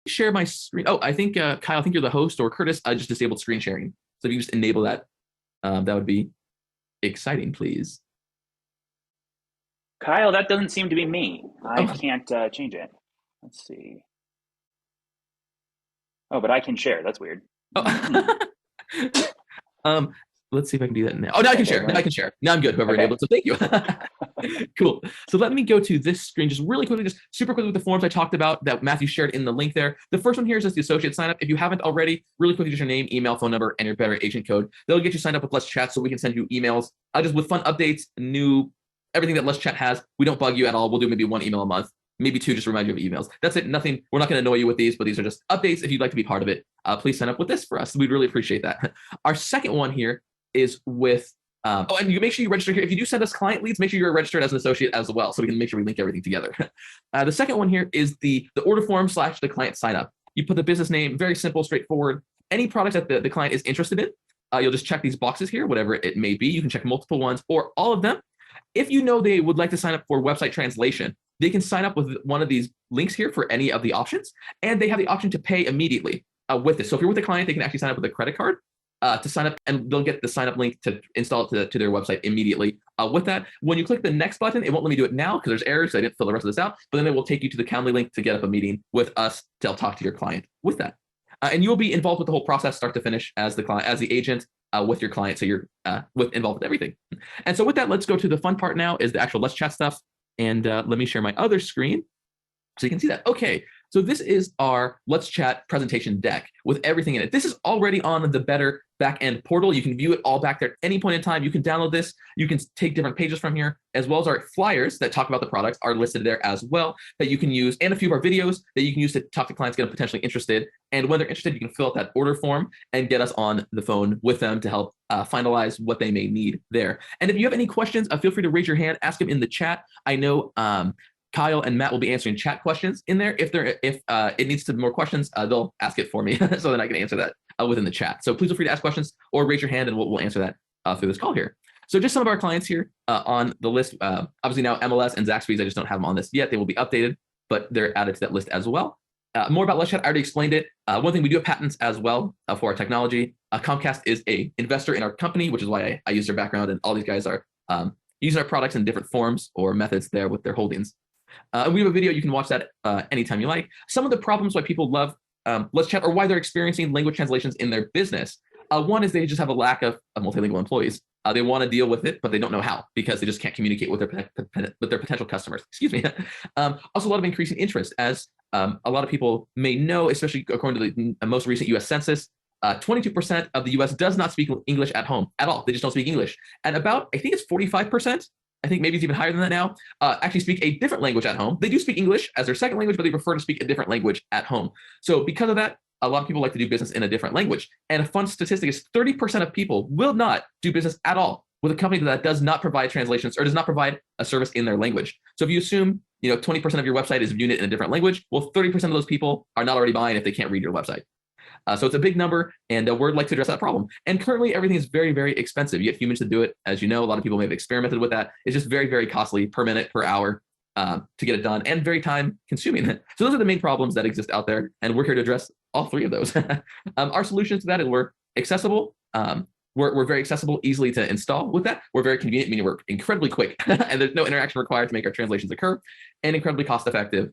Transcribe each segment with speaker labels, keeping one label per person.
Speaker 1: share my screen. Oh, I think, Kyle, I think you're the host, or Curtis, I just disabled screen sharing. So if you just enable that, that would be exciting, please.
Speaker 2: Kyle, that doesn't seem to be me. I
Speaker 1: Oh,
Speaker 2: can't change it. Let's see. Oh, but I can share. That's weird. Hmm.
Speaker 1: oh. um, let's see if I can do that now. Oh, now I can share. Now I can share. Now I'm good. Whoever
Speaker 2: Okay.
Speaker 1: enabled. So thank you. Cool. So let me go to this screen just really quickly, just super quickly with the forms I talked about that Matthew shared in the link there. The first one here is just the associate sign up. If you haven't already, really quickly, just your name, email, phone number, and your Better Agent code. They'll get you signed up with Letzchat so we can send you emails just with fun updates, new everything that Letzchat has. We don't bug you at all. We'll do maybe one email a month, maybe two, just to remind you of emails. That's it. Nothing. We're not going to annoy you with these, but these are just updates. If you'd like to be part of it, please sign up with this for us. We'd really appreciate that. Our second one here is with oh, and you make sure you register here. If you do send us client leads, make sure you're registered as an associate as well, so we can make sure we link everything together. The second one here is the order form / the client sign up. You put the business name, very simple, straightforward. Any products that the client is interested in, you'll just check these boxes here, whatever it may be. You can check multiple ones or all of them. If you know they would like to sign up for website translation, they can sign up with one of these links here for any of the options, and they have the option to pay immediately with this. So if you're with a client, they can actually sign up with a credit card to sign up, and they'll get the sign up link to install it to their website immediately. With that, when you click the next button, it won't let me do it now because there's errors. So I didn't fill the rest of this out, but then it will take you to the Calendly link to get up a meeting with us to talk to your client with that. And you'll be involved with the whole process, start to finish, as the client, as the agent with your client. So you're involved with everything. And so with that, let's go to the fun part now, is the actual Letzchat stuff. And let me share my other screen so you can see that. Okay, so this is our Letzchat presentation deck with everything in it. This is already on the Better backend portal. You can view it all back there at any point in time. You can download this. You can take different pages from here, as well as our flyers that talk about the products are listed there as well that you can use, and a few of our videos that you can use to talk to clients that are potentially interested. And when they're interested, you can fill out that order form and get us on the phone with them to help finalize what they may need there. And if you have any questions, feel free to raise your hand, ask them in the chat. I know Kyle and Matt will be answering chat questions in there. If it needs to be more questions, they'll ask it for me so that I can answer that within the chat. So please feel free to ask questions or raise your hand, and we'll answer that through this call here. So just some of our clients here on the list. Obviously now MLS and Zaxby's, I just don't have them on this yet. They will be updated, but they're added to that list as well. More about Letzchat, I already explained it. One thing, we do have patents as well for our technology. Comcast is an investor in our company, which is why I use their background, and all these guys are using our products in different forms or methods there with their holdings. We have a video. You can watch that anytime you like. Some of the problems why people love Letzchat, or why they're experiencing language translations in their business. One is they just have a lack of multilingual employees. They want to deal with it, but they don't know how, because they just can't communicate with their potential customers. Excuse me. Also, a lot of increasing interest, as a lot of people may know, especially according to the most recent U.S. Census. 22% of the U.S. does not speak English at home at all. They just don't speak English. And about, I think it's 45%, I think maybe it's even higher than that now, actually speak a different language at home. They do speak English as their second language, but they prefer to speak a different language at home. So because of that, a lot of people like to do business in a different language. And a fun statistic is 30% of people will not do business at all with a company that does not provide translations or does not provide a service in their language. So if you assume 20% of your website is viewed in a different language, well, 30% of those people are not already buying if they can't read your website. So it's a big number, and we'd like to address that problem. And currently, everything is very, very expensive. You get humans to do it. As you know, a lot of people may have experimented with that. It's just very, very costly per minute, per hour to get it done, and very time consuming. So those are the main problems that exist out there, and we're here to address all three of those. Our solution to that is we're accessible. We're very accessible, easily to install with that. We're very convenient, meaning we're incredibly quick, and there's no interaction required to make our translations occur, and incredibly cost-effective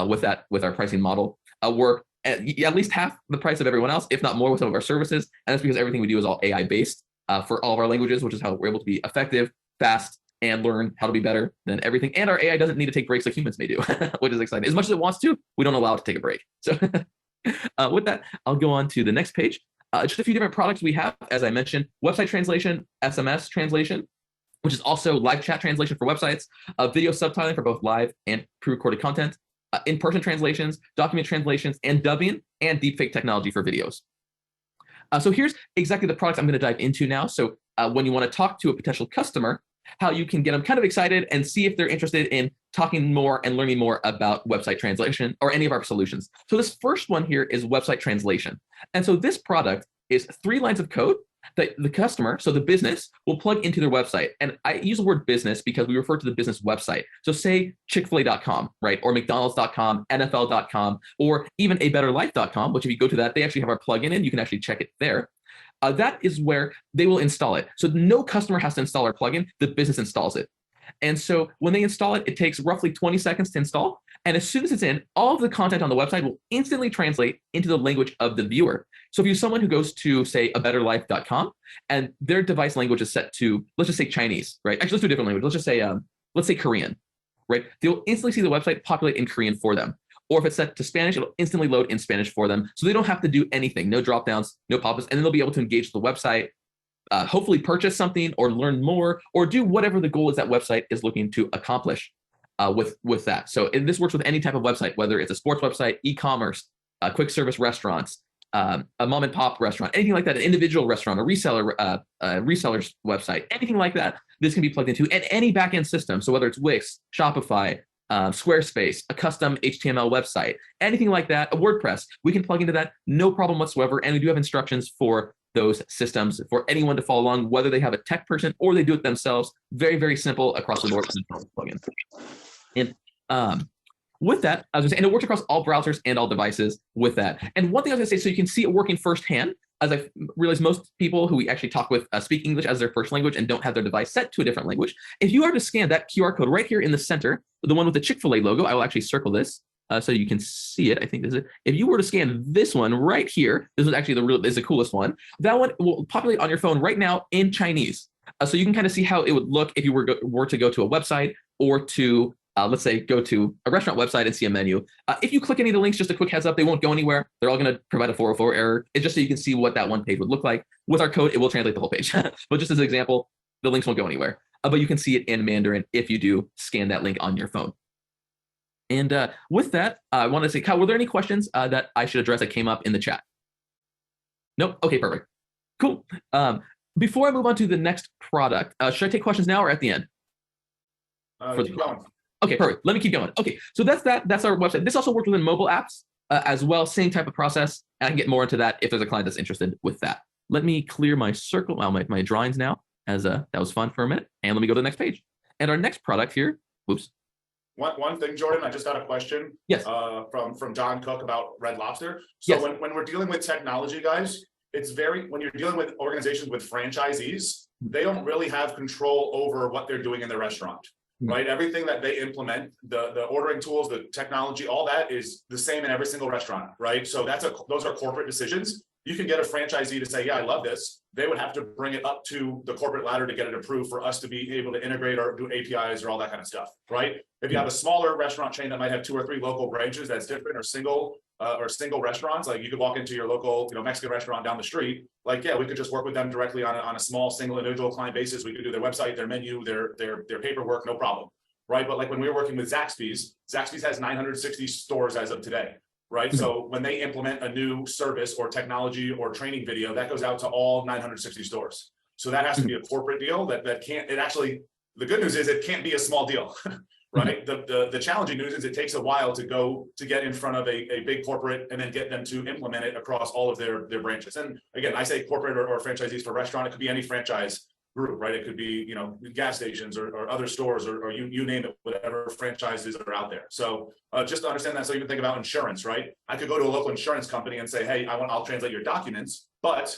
Speaker 1: with our pricing model. We're at least half the price of everyone else, if not more, with some of our services. And that's because everything we do is all AI based for all of our languages, which is how we're able to be effective, fast, and learn how to be better than everything. And our AI doesn't need to take breaks like humans may do, which is exciting. As much as it wants to, we don't allow it to take a break. So with that, I'll go on to the next page. Just a few different products we have, as I mentioned: website translation, SMS translation, which is also live chat translation for websites, video subtitling for both live and pre-recorded content, in-person translations, document translations, and dubbing, and deepfake technology for videos. So here's exactly the products I'm going to dive into now. So when you want to talk to a potential customer, how you can get them kind of excited and see if they're interested in talking more and learning more about website translation or any of our solutions. So this first one here is website translation. And so this product is 3 lines of code The customer, so the business, will plug into their website. And I use the word business because we refer to the business website. So say Chick-fil-A.com, right? Or McDonald's.com, NFL.com, or even abetterlife.com, which if you go to that, they actually have our plugin in. You can actually check it there. That is where they will install it. So no customer has to install our plugin. The business installs it. And so when they install it, it takes roughly 20 seconds to install. And as soon as it's in, all of the content on the website will instantly translate into the language of the viewer. So if you're someone who goes to, say, abetterlife.com and their device language is set to, let's just say Chinese, right? Actually, let's do a different language. Let's say Korean, right? They'll instantly see the website populate in Korean for them. Or if it's set to Spanish, it'll instantly load in Spanish for them. So they don't have to do anything, no drop downs, no pop-ups, and then they'll be able to engage with the website, hopefully purchase something or learn more or do whatever the goal is that website is looking to accomplish with that. So this works with any type of website, whether it's a sports website, e-commerce, quick service restaurants, a mom and pop restaurant, anything like that, an individual restaurant, a reseller's website, anything like that, this can be plugged into and any backend system. So whether it's Wix, Shopify, Squarespace, a custom HTML website, anything like that, a WordPress, we can plug into that, no problem whatsoever. And we do have instructions for those systems for anyone to follow along, whether they have a tech person or they do it themselves. Very, very simple across the board plugin. And with that, I was going to say, and it works across all browsers and all devices with that. And one thing I was going to say, so you can see it working firsthand, as I realize most people who we actually talk with speak English as their first language and don't have their device set to a different language. If you are to scan that QR code right here in the center, the one with the Chick-fil-A logo, I will actually circle this so you can see it. I think this is it. If you were to scan this one right here, this is actually the coolest one. That one will populate on your phone right now in Chinese. So you can kind of see how it would look if you were to go to a website or to let's say go to a restaurant website and see a menu. If you click any of the links, just a quick heads up, they won't go anywhere. They're all going to provide a 404 error. It's just so you can see what that one page would look like. With our code, it will translate the whole page. But just as an example, the links won't go anywhere. But you can see it in Mandarin if you do scan that link on your phone. And with that, I want to say, Kyle, were there any questions that I should address that came up in the chat? Nope. Okay, perfect. Cool. Before I move on to the next product, should I take questions now or at the end?
Speaker 3: Keep going.
Speaker 1: Okay, perfect. Let me keep going. Okay, so that's that. That's our website. This also works within mobile apps as well. Same type of process. And I can get more into that if there's a client that's interested with that. Let me clear my circle, my drawings now, as that was fun for a minute. And let me go to the next page. And our next product here, whoops.
Speaker 3: One thing, Jordan, I just got a question.
Speaker 1: Yes.
Speaker 3: From John Cook about Red Lobster. So
Speaker 1: yes.
Speaker 3: when we're dealing with technology, guys, when you're dealing with organizations with franchisees, they don't really have control over what they're doing in their restaurant. Right, everything that they implement, the ordering tools, the technology, all that is the same in every single restaurant, right? So those are corporate decisions. You can get a franchisee to say, yeah, I love this. They would have to bring it up to the corporate ladder to get it approved for us to be able to integrate or do APIs or all that kind of stuff, right? If you have a smaller restaurant chain that might have 2 or 3 local branches that's different or single restaurants, like you could walk into your local, Mexican restaurant down the street, like, yeah, we could just work with them directly on a small single individual client basis. We could do their website, their menu, their paperwork, no problem, right? But like when we were working with Zaxby's has 960 stores as of today. Right. So when they implement a new service or technology or training video, that goes out to all 960 stores. So that has to be a corporate deal that can't, the good news is it can't be a small deal, right? The challenging news is it takes a while to get in front of a big corporate and then get them to implement it across all of their branches. And again, I say corporate or franchisees for restaurant, it could be any franchise group, right? It could be, gas stations or other stores or you name it, whatever franchises are out there. So just to understand that, so even think about insurance, right? I could go to a local insurance company and say, hey, I'll translate your documents, but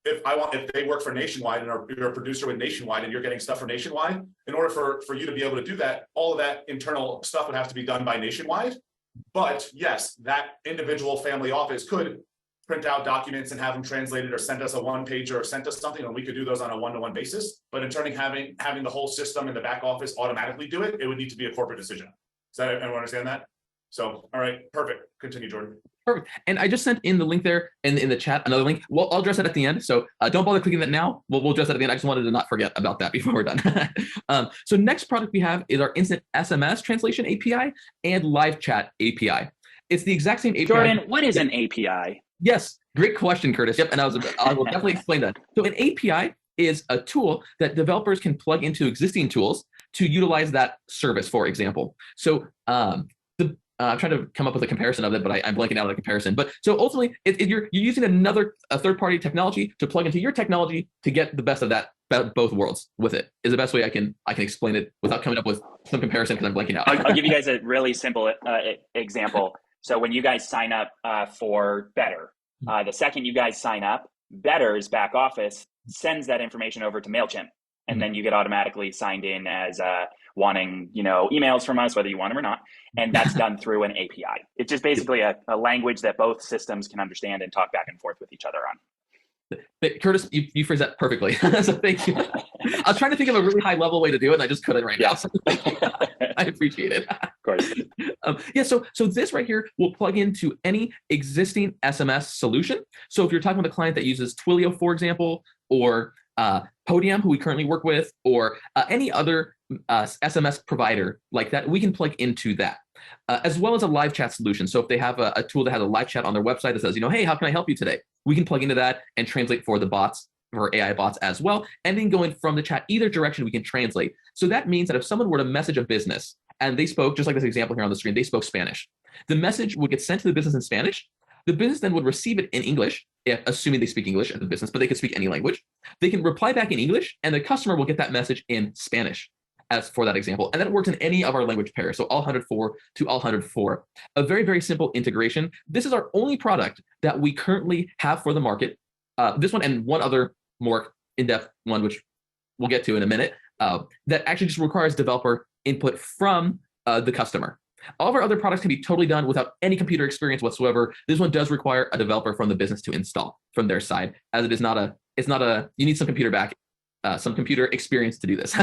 Speaker 3: if they work for Nationwide and you're a producer with Nationwide and you're getting stuff from Nationwide, in order for you to be able to do that, all of that internal stuff would have to be done by Nationwide. But yes, that individual family office could print out documents and have them translated or send us a one-pager or sent us something, and we could do those on a one-to-one basis. But in turning having the whole system in the back office automatically do it, it would need to be a corporate decision. Does that everyone understand that? So, all right, perfect. Continue, Jordan.
Speaker 1: Perfect. And I just sent in the link there in the chat, another link. Well, I'll address that at the end. So don't bother clicking that now. We'll address that at the end. I just wanted to not forget about that before we're done. So next product we have is our instant SMS translation API and live chat API. It's the exact same API.
Speaker 2: Jordan, what is an API?
Speaker 1: Yes, great question, Curtis. Yep, and I will definitely explain that. So an API is a tool that developers can plug into existing tools to utilize that service, for example. So I'm trying to come up with a comparison of it, but I'm blanking out on a comparison. But so ultimately, you're using a third-party technology to plug into your technology to get the best of both worlds with it. Is the best way I can explain it without coming up with some comparison because I'm blanking out.
Speaker 2: I'll give you guys a really simple example. So when you guys sign up for Better, the second you guys sign up, Better's back office sends that information over to MailChimp. And then you get automatically signed in as wanting, emails from us, whether you want them or not. And that's done through an API. It's just basically a language that both systems can understand and talk back and forth with each other on.
Speaker 1: Curtis, you phrased that perfectly. So thank you. I was trying to think of a really high level way to do it, and I just couldn't right now. So thank you. I appreciate it.
Speaker 2: Of course.
Speaker 1: So this right here will plug into any existing SMS solution. So if you're talking with a client that uses Twilio, for example, or Podium, who we currently work with, or any other SMS provider like that, we can plug into that, as well as a live chat solution. So if they have a tool that has a live chat on their website that says, hey, how can I help you today? We can plug into that and translate for the bots, for AI bots as well. And then going from the chat, either direction, we can translate. So that means that if someone were to message a business and they spoke, just like this example here on the screen, they spoke Spanish, the message would get sent to the business in Spanish. The business then would receive it in English, assuming they speak English as a business, but they could speak any language. They can reply back in English, and the customer will get that message in Spanish, as for that example. And that works in any of our language pairs, so all 104 to all 104. A very, very simple integration. This is our only product that we currently have for the market. This one and one other more in-depth one, which we'll get to in a minute, that actually just requires developer input from the customer. All of our other products can be totally done without any computer experience whatsoever. This one does require a developer from the business to install from their side, as it is not a, you need some computer experience to do this.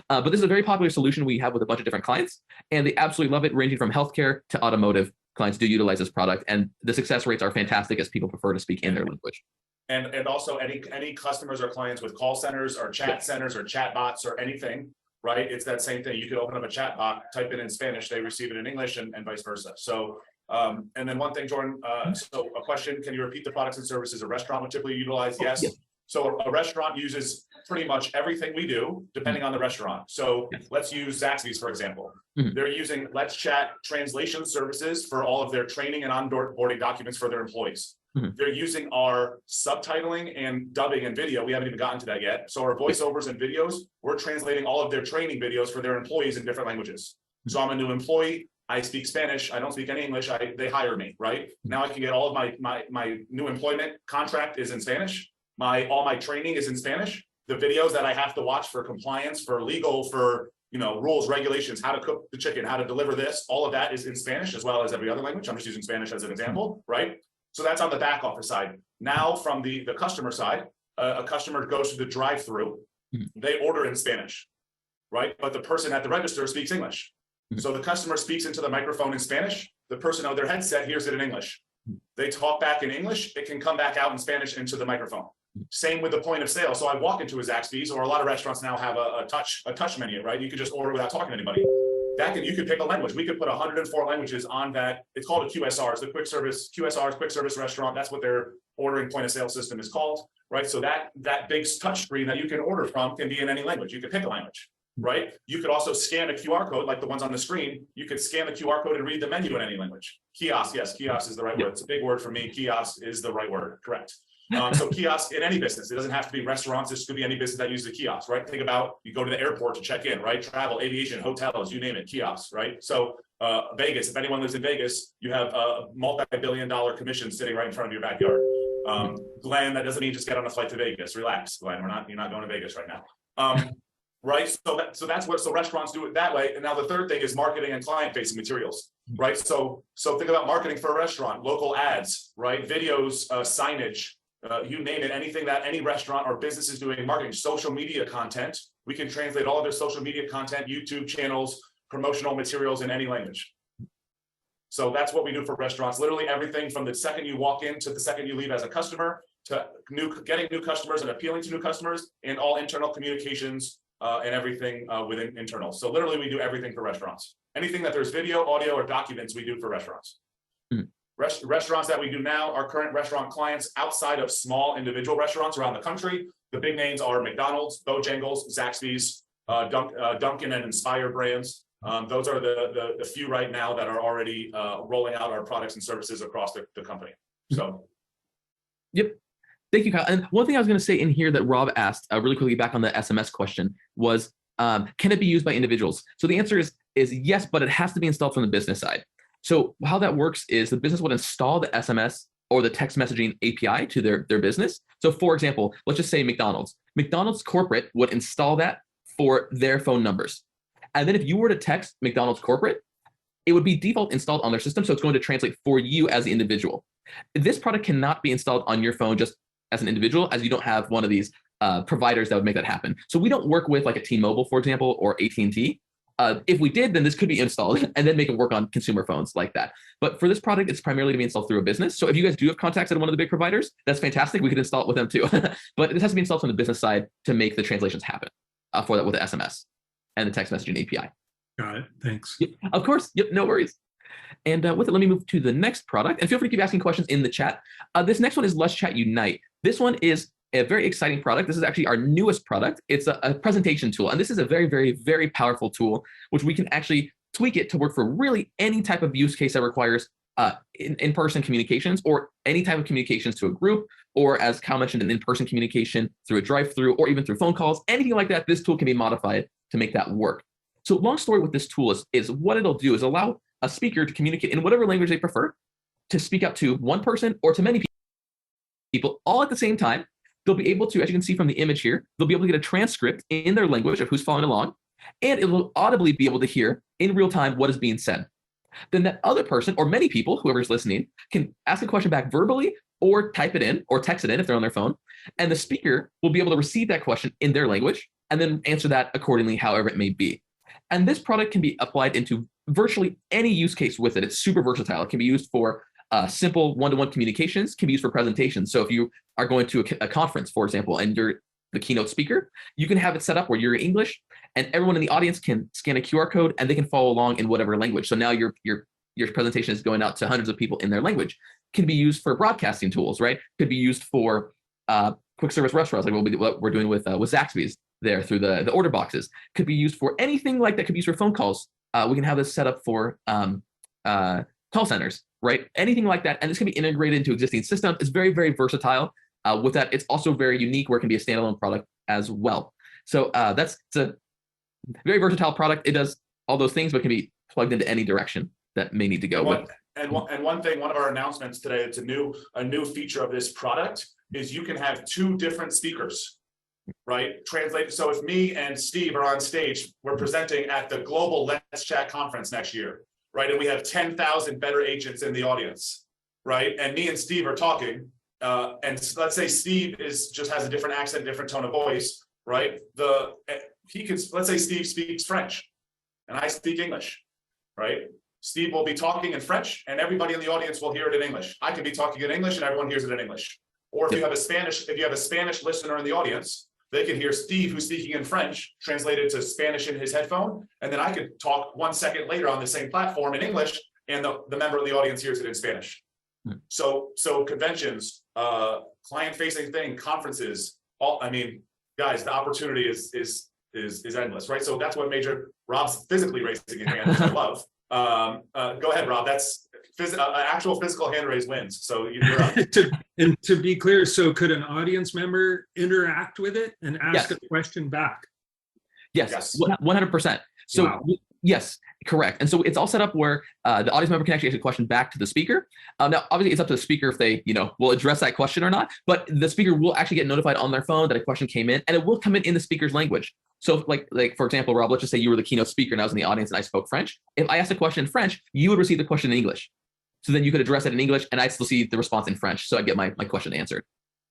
Speaker 1: But this is a very popular solution we have with a bunch of different clients, and they absolutely love it, ranging from healthcare to automotive. Clients do utilize this product, and the success rates are fantastic as people prefer to speak in their language.
Speaker 3: And also any customers or clients with call centers or chat centers or chat bots or anything, right? It's that same thing. You could open up a chat bot, type it in Spanish, they receive it in English, and vice versa. So, and then one thing, Jordan, so a question, can you repeat the products and services a restaurant would typically utilize? Yes. So a restaurant uses pretty much everything we do, depending on the restaurant. So let's use Zaxby's, for example. They're using Letzchat translation services for all of their training and onboarding documents for their employees. They're using our subtitling and dubbing and video. We haven't even gotten to that yet. So our voiceovers and videos, we're translating all of their training videos for their employees in different languages. So I'm a new employee. I speak Spanish. I don't speak any English. They hire me, right? Now I can get all of my new employment contract is in Spanish. All my training is in Spanish. The videos that I have to watch for compliance, for legal, for rules, regulations, how to cook the chicken, how to deliver this, all of that is in Spanish, as well as every other language. I'm just using Spanish as an example, right? So that's on the back office side. Now from the customer side, a customer goes to the drive-through, they order in Spanish, right? But the person at the register speaks English. So the customer speaks into the microphone in Spanish, the person on their headset hears it in English. They talk back in English, it can come back out in Spanish into the microphone. Same with the point of sale. So I walk into a Zaxby's, or a lot of restaurants now have a touch menu, right? You could just order without talking to anybody. You could pick a language. We could put 104 languages on that. It's called a QSR. It's the quick service restaurant. That's what their ordering point of sale system is called, right? So that big touch screen that you can order from can be in any language. You could pick a language, right? You could also scan a QR code like the ones on the screen. You could scan the QR code and read the menu in any language. Kiosk, yes, kiosk is the right word. It's a big word for me. Kiosk is the right word, correct. So kiosk in any business. It doesn't have to be restaurants. This could be any business that uses a kiosk, right? Think about, you go to the airport to check in, right? Travel, aviation, hotels, you name it, kiosks, right? So Vegas, if anyone lives in Vegas, you have a multi-billion-dollar commission sitting right in front of your backyard. Glenn, that doesn't mean just get on a flight to Vegas. Relax, Glenn. You're not going to Vegas right now. Right? So restaurants do it that way. And now the third thing is marketing and client-facing materials, right? So think about marketing for a restaurant, local ads, right? Videos, signage, you name it, anything that any restaurant or business is doing, marketing, social media content. We can translate all of their social media content, YouTube channels, promotional materials in any language. So that's what we do for restaurants. Literally everything from the second you walk in to the second you leave as a customer, to getting new customers and appealing to new customers, and all internal communications and everything within internal. So literally we do everything for restaurants. Anything that there's video, audio, or documents, we do for restaurants. Restaurants that we do now are current restaurant clients outside of small individual restaurants around the country. The big names are McDonald's, Bojangles, Zaxby's, Dunkin' and Inspire brands. Those are the few right now that are already rolling out our products and services across the company. So.
Speaker 1: Yep. Thank you, Kyle. And one thing I was going to say in here that Rob asked really quickly back on the SMS question was, can it be used by individuals? So the answer is yes, but it has to be installed from the business side. So how that works is the business would install the SMS or the text messaging API to their business. So for example, let's just say McDonald's. McDonald's corporate would install that for their phone numbers. And then if you were to text McDonald's corporate, it would be default installed on their system. So it's going to translate for you as the individual. This product cannot be installed on your phone just as an individual, as you don't have one of these providers that would make that happen. So we don't work with like a T-Mobile, for example, or AT&T. If we did, then this could be installed and then make it work on consumer phones like that. But for this product, it's primarily to be installed through a business. So if you guys do have contacts at one of the big providers, that's fantastic. We could install it with them too. But this has to be installed from the business side to make the translations happen for that with the SMS and the text messaging API.
Speaker 4: Got it. Thanks.
Speaker 1: Yep, of course. Yep, no worries. And with it, let me move to the next product. And feel free to keep asking questions in the chat. This next one is Letzchat Unite. This one is a very exciting product. This is actually our newest product. It's a presentation tool. And this is a very, very, very powerful tool, which we can actually tweak it to work for really any type of use case that requires in-person communications or any type of communications to a group, or as Kyle mentioned, an in-person communication through a drive-through or even through phone calls, anything like that. This tool can be modified to make that work. So long story with this tool is what it'll do is allow a speaker to communicate in whatever language they prefer, to speak up to one person or to many people all at the same time. They'll be able to, as you can see from the image here, they'll be able to get a transcript in their language of who's following along, and it will audibly be able to hear in real time what is being said. Then that other person, or many people, whoever's listening, can ask a question back verbally or type it in or text it in if they're on their phone, and the speaker will be able to receive that question in their language and then answer that accordingly, however it may be. And this product can be applied into virtually any use case with it. It's super versatile. It can be used for simple one-to-one communications, can be used for presentations. So if you are going to a conference, for example, and you're the keynote speaker, you can have it set up where you're English and everyone in the audience can scan a QR code and they can follow along in whatever language. So now your presentation is going out to hundreds of people in their language. Can be used for broadcasting tools, right? Could be used for quick service restaurants, like what we're doing with Zaxby's there through the order boxes. Could be used for anything like that. Could be used for phone calls. We can have this set up for call centers, right? Anything like that. And this can be integrated into existing systems. It's very, very versatile. With that, it's also very unique where it can be a standalone product as well. So it's a very versatile product. It does all those things, but can be plugged into any direction that may need to go.
Speaker 3: One thing, one of our announcements today, it's a new feature of this product is you can have two different speakers, right? Translate. So if me and Steve are on stage, we're presenting at the global Letzchat conference next year, right? And we have 10,000 better agents in the audience, right? And me and Steve are talking. And let's say Steve just has a different accent, different tone of voice, right? Let's say Steve speaks French and I speak English, right? Steve will be talking in French and everybody in the audience will hear it in English. I can be talking in English and everyone hears it in English. Or if you have a Spanish listener in the audience, they can hear Steve, who's speaking in French, translated to Spanish in his headphone. And then I could talk 1 second later on the same platform in English and the member of the audience hears it in Spanish. So conventions, client-facing thing, conferences, guys, the opportunity is endless, right? So that's what Rob's physically raising a hand, which I love. Go ahead, Rob. That's actual physical hand raise wins. So you're up.
Speaker 4: to be clear, so could an audience member interact with it and ask a question back?
Speaker 1: Yes. 100%. So wow. Yes, correct. And so it's all set up where the audience member can actually ask a question back to the speaker. Now, obviously, it's up to the speaker if they, will address that question or not. But the speaker will actually get notified on their phone that a question came in, and it will come in the speaker's language. So, like for example, Rob, let's just say you were the keynote speaker and I was in the audience and I spoke French. If I asked a question in French, you would receive the question in English. So then you could address it in English, and I still see the response in French. So I get my question answered.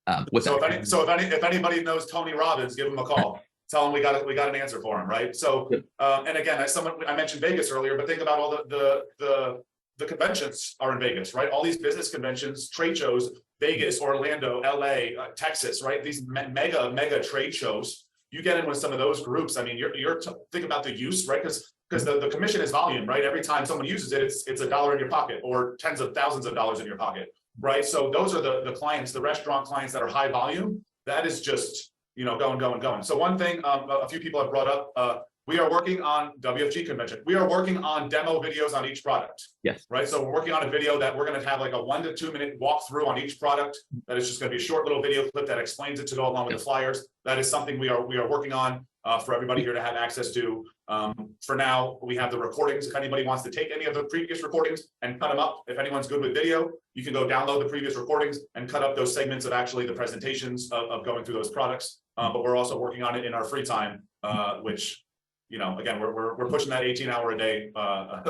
Speaker 3: If anybody knows Tony Robbins, give him a call. Tell him we got an answer for him, right? So, and again, I mentioned Vegas earlier, but think about all the conventions are in Vegas, right? All these business conventions, trade shows, Vegas, Orlando, LA, Texas, right? These mega trade shows. You get in with some of those groups. I mean, you're think about the use, right? Because the commission is volume, right? Every time someone uses it, it's $1 in your pocket or tens of thousands of dollars in your pocket, right? So those are the clients, the restaurant clients that are high volume. That is just going. So one thing a few people have brought up, We are working on WFG convention. We are working on demo videos on each product.
Speaker 1: Yes.
Speaker 3: Right. So we're working on a video that we're going to have like a 1 to 2 minute walkthrough on each product. That is just going to be a short little video clip that explains it to go along with the flyers. That is something we are working on for everybody here to have access to. For now, we have the recordings. If anybody wants to take any of the previous recordings and cut them up, if anyone's good with video, you can go download the previous recordings and cut up those segments of actually the presentations of going through those products. But we're also working on it in our free time, which, you know, again, we're pushing that 18-hour a day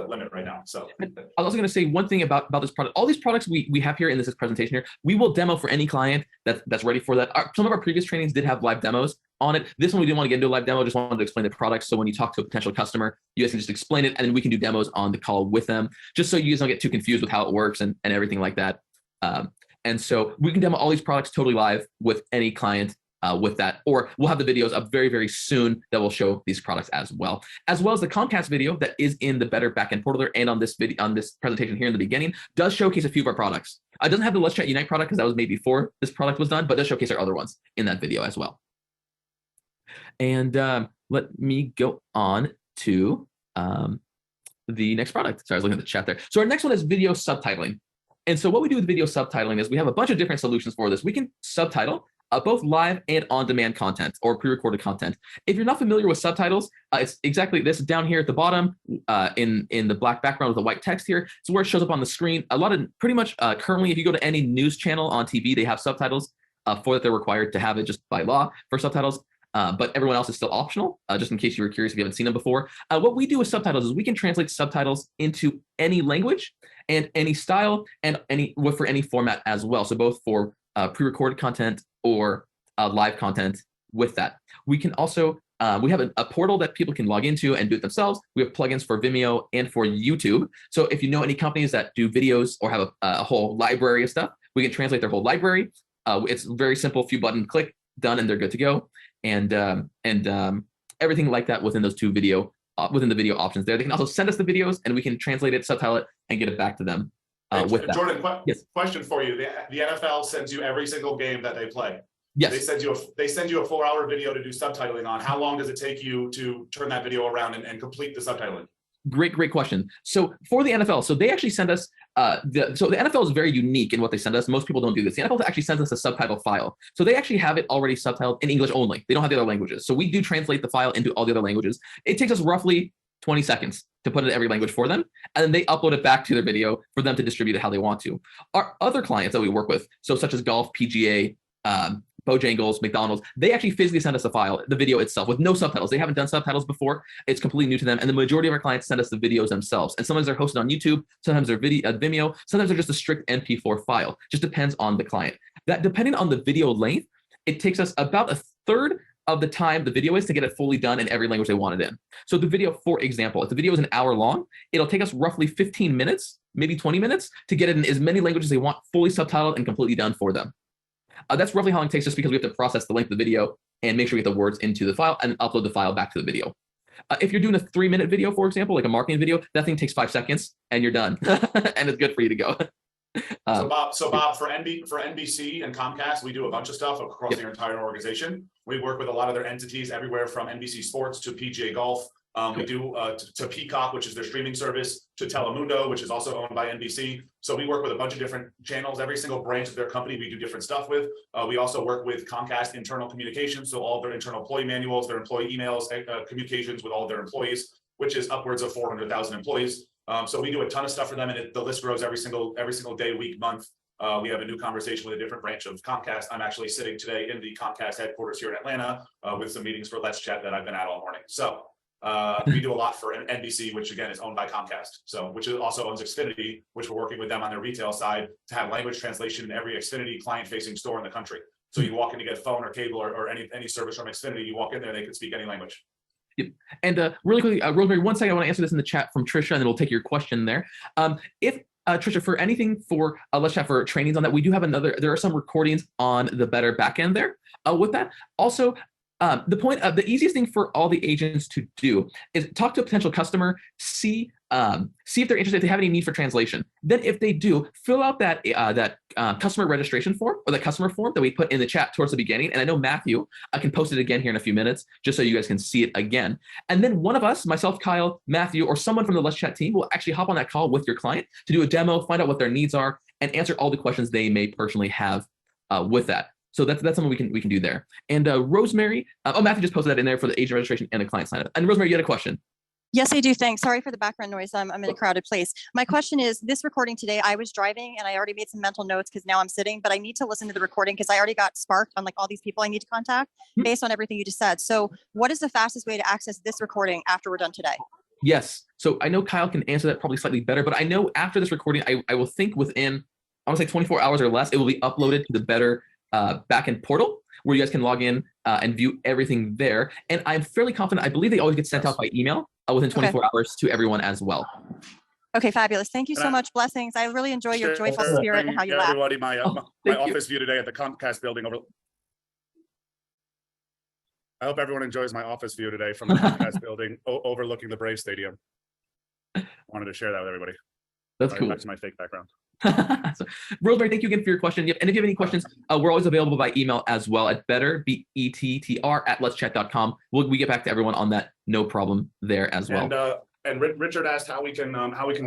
Speaker 3: limit right now. So
Speaker 1: I was also going to say one thing about this product. All these products we have here in this presentation here, we will demo for any client that's ready for that. Some of our previous trainings did have live demos on it. This one we didn't want to get into a live demo, just wanted to explain the product. So when you talk to a potential customer, you guys can just explain it, and then we can do demos on the call with them, just so you guys don't get too confused with how it works and everything like that. And so we can demo all these products totally live with any client with that, or we'll have the videos up very, very soon that will show these products as well as the Comcast video that is in the Better Backend portal there, and on this video, on this presentation here in the beginning, does showcase a few of our products. It doesn't have the Letzchat Unite product because that was made before this product was done, but does showcase our other ones in that video as well. And let me go on to the next product. Sorry, I was looking at the chat there. So our next one is video subtitling. And so what we do with video subtitling is we have a bunch of different solutions for this. We can subtitle both live and on-demand content or pre-recorded content. If you're not familiar with subtitles, it's exactly this down here at the bottom in the black background with the white text here. It's where it shows up on the screen. A lot of pretty much currently, if you go to any news channel on TV, they have subtitles for that. They're required to have it just by law for subtitles. But everyone else is still optional, just in case you were curious if you haven't seen them before. What we do with subtitles is we can translate subtitles into any language and any style and for any format as well. So both for pre-recorded content or live content with that. We can also, we have a portal that people can log into and do it themselves. We have plugins for Vimeo and for YouTube. So if you know any companies that do videos or have a whole library of stuff, we can translate their whole library. It's very simple, few button click, done, and they're good to go. And everything like that within those two within the video options there. They can also send us the videos and we can translate it, subtitle it, and get it back to them. With that.
Speaker 3: Jordan,
Speaker 1: yes.
Speaker 3: Question for you. The NFL sends you every single game that they play.
Speaker 1: Yes.
Speaker 3: They send you a 4-hour video to do subtitling on. How long does it take you to turn that video around and complete the subtitling?
Speaker 1: Great question. So for the NFL, so they actually send us, so the NFL is very unique in what they send us. Most people don't do this. The NFL actually sends us a subtitle file. So they actually have it already subtitled in English only. They don't have the other languages. So we do translate the file into all the other languages. It takes us roughly 20 seconds to put it in every language for them. And then they upload it back to their video for them to distribute it how they want to. Our other clients that we work with, so such as golf, PGA, Bojangles, McDonald's, they actually physically send us the file, the video itself with no subtitles. They haven't done subtitles before. It's completely new to them. And the majority of our clients send us the videos themselves. And sometimes they're hosted on YouTube, sometimes they're Vimeo, sometimes they're just a strict MP4 file. Just depends on the client. That depending on the video length, it takes us about a third of the time the video is to get it fully done in every language they want it in. So the video, for example, if the video is an hour long, it'll take us roughly 15 minutes, maybe 20 minutes to get it in as many languages they want, fully subtitled and completely done for them. That's roughly how long it takes, just because we have to process the length of the video and make sure we get the words into the file and upload the file back to the video. If you're doing a 3-minute video, for example, like a marketing video, that thing takes 5 seconds and you're done. And it's good for you to go.
Speaker 3: So Bob, for NBC and Comcast, we do a bunch of stuff across their entire organization. We work with a lot of their entities, everywhere from NBC Sports to PGA Golf. We do to Peacock, which is their streaming service, to Telemundo, which is also owned by NBC. So we work with a bunch of different channels. Every single branch of their company we do different stuff with. We also work with Comcast internal communications, so all of their internal employee manuals, their employee emails, communications with all of their employees, which is upwards of 400,000 employees. So we do a ton of stuff for them, and the list grows every single day, week, month. We have a new conversation with a different branch of Comcast. I'm actually sitting today in the Comcast headquarters here in Atlanta with some meetings for Letzchat that I've been at all morning. So we do a lot for NBC, which again is owned by Comcast. So which also owns Xfinity, which we're working with them on their retail side to have language translation in every Xfinity client-facing store in the country. So you walk in to get phone or cable or any service from Xfinity, you walk in there, they can speak any language.
Speaker 1: Yep. And really quickly, Rosemary, one second, I want to answer this in the chat from Trisha, and then we'll take your question there. If Trisha, for anything for Letzchat for trainings on that, we do have there are some recordings on the Better backend there with that. Also, The easiest thing for all the agents to do is talk to a potential customer, see if they're interested, if they have any need for translation. Then if they do, fill out that customer registration form or the customer form that we put in the chat towards the beginning. And I know Matthew can post it again here in a few minutes, just so you guys can see it again. And then one of us, myself, Kyle, Matthew, or someone from the Let's Chat team will actually hop on that call with your client to do a demo, find out what their needs are, and answer all the questions they may personally have with that. So that's something we can do there. And Rosemary, Matthew just posted that in there for the agent registration and the client sign up. And Rosemary, you had a question.
Speaker 5: Yes, I do. Thanks. Sorry for the background noise. I'm in a crowded place. My question is, this recording today, I was driving and I already made some mental notes because now I'm sitting, but I need to listen to the recording because I already got sparked on like all these people I need to contact based on everything you just said. So what is the fastest way to access this recording after we're done today?
Speaker 1: Yes. So I know Kyle can answer that probably slightly better, but I know after this recording, I will think within, I want to say 24 hours or less, it will be uploaded to the Better backend portal where you guys can log in and view everything there. And I'm fairly confident, I believe they always get sent out by email within 24 hours to everyone as well.
Speaker 5: Okay, fabulous. Thank you so much. Blessings. I really enjoy your joyful spirit and how you laugh.
Speaker 3: Everybody, my office view today at the Comcast building over. I hope everyone enjoys my office view today from the Comcast building overlooking the Brave Stadium. Wanted to share that with everybody.
Speaker 1: That's cool.
Speaker 3: Back to my fake background.
Speaker 1: So, Rosemary, thank you again for your question. And if you have any questions, we're always available by email as well at bettr@lrtzchat.com. We get back to everyone on that, no problem there as well.
Speaker 3: And Richard asked how we can